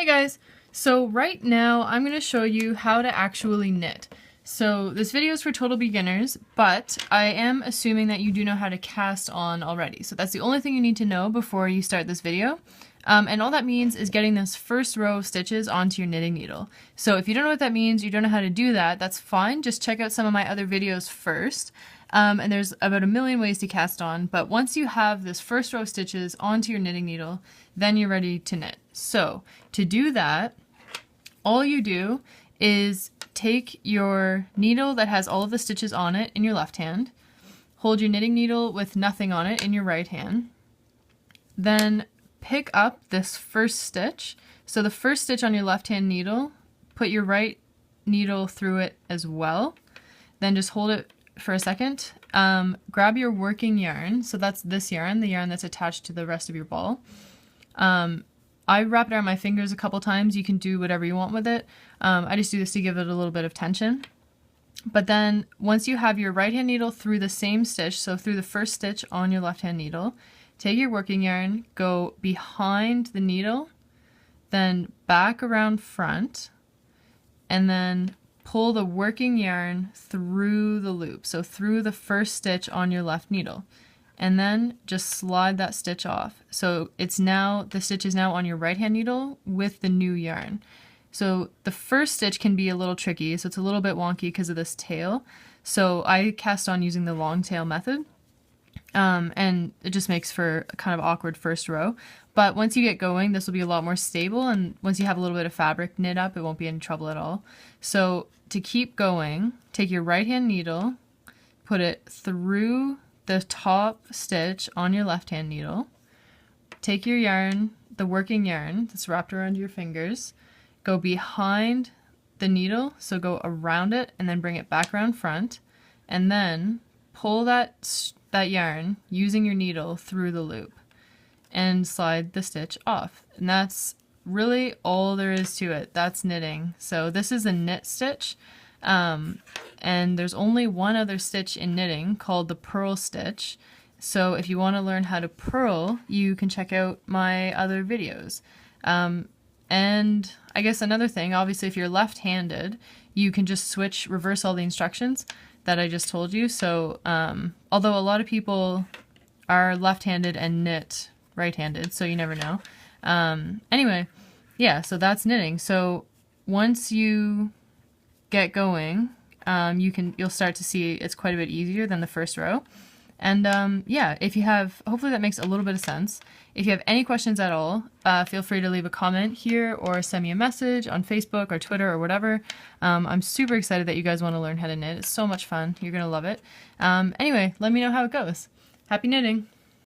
Hey guys! So right now I'm going to show you how to actually knit. So this video is for total beginners, but I am assuming that you do know how to cast on already. So that's the only thing you need to know before you start this video. And all that means is getting this first row of stitches onto your knitting needle. So if you don't know what that means, you don't know how to do that, that's fine. Just check out some of my other videos first. And there's about a million ways to cast on, but once you have this first row of stitches onto your knitting needle, then you're ready to knit. So to do that, all you do is take your needle that has all of the stitches on it in your left hand, hold your knitting needle with nothing on it in your right hand, then pick up this first stitch. So the first stitch on your left hand needle, put your right needle through it as well, then just hold it for a second. Grab your working yarn, so that's this yarn, the yarn that's attached to the rest of your ball. I wrap it around my fingers a couple times. You can do whatever you want with it. I just do this to give it a little bit of tension. But then once you have your right hand needle through the same stitch, so through the first stitch on your left hand needle, take your working yarn, go behind the needle, then back around front, and then pull the working yarn through the loop, so through the first stitch on your left needle, and then just slide that stitch off. So it's now, the stitch is now on your right hand needle with the new yarn. So the first stitch can be a little tricky, so it's a little bit wonky because of this tail. So I cast on using the long tail method. And it just makes for a kind of awkward first row. But once you get going, this will be a lot more stable, and once you have a little bit of fabric knit up, it won't be in trouble at all. So to keep going, take your right hand needle, put it through the top stitch on your left hand needle, take your yarn, the working yarn that's wrapped around your fingers, go behind the needle, so go around it and then bring it back around front, and then pull that yarn using your needle through the loop and slide the stitch off. And that's really all there is to it. That's knitting. So this is a knit stitch, and there's only one other stitch in knitting called the purl stitch. So if you want to learn how to purl, you can check out my other videos. And I guess another thing, obviously if you're left-handed, you can just reverse all the instructions that I just told you. So although a lot of people are left-handed and knit right-handed, so you never know. Anyway, yeah, so that's knitting. So once you get going, you'll start to see it's quite a bit easier than the first row. And yeah, hopefully that makes a little bit of sense. If you have any questions at all, feel free to leave a comment here or send me a message on Facebook or Twitter or whatever. I'm super excited that you guys want to learn how to knit. It's so much fun. You're going to love it. Anyway, let me know how it goes. Happy knitting!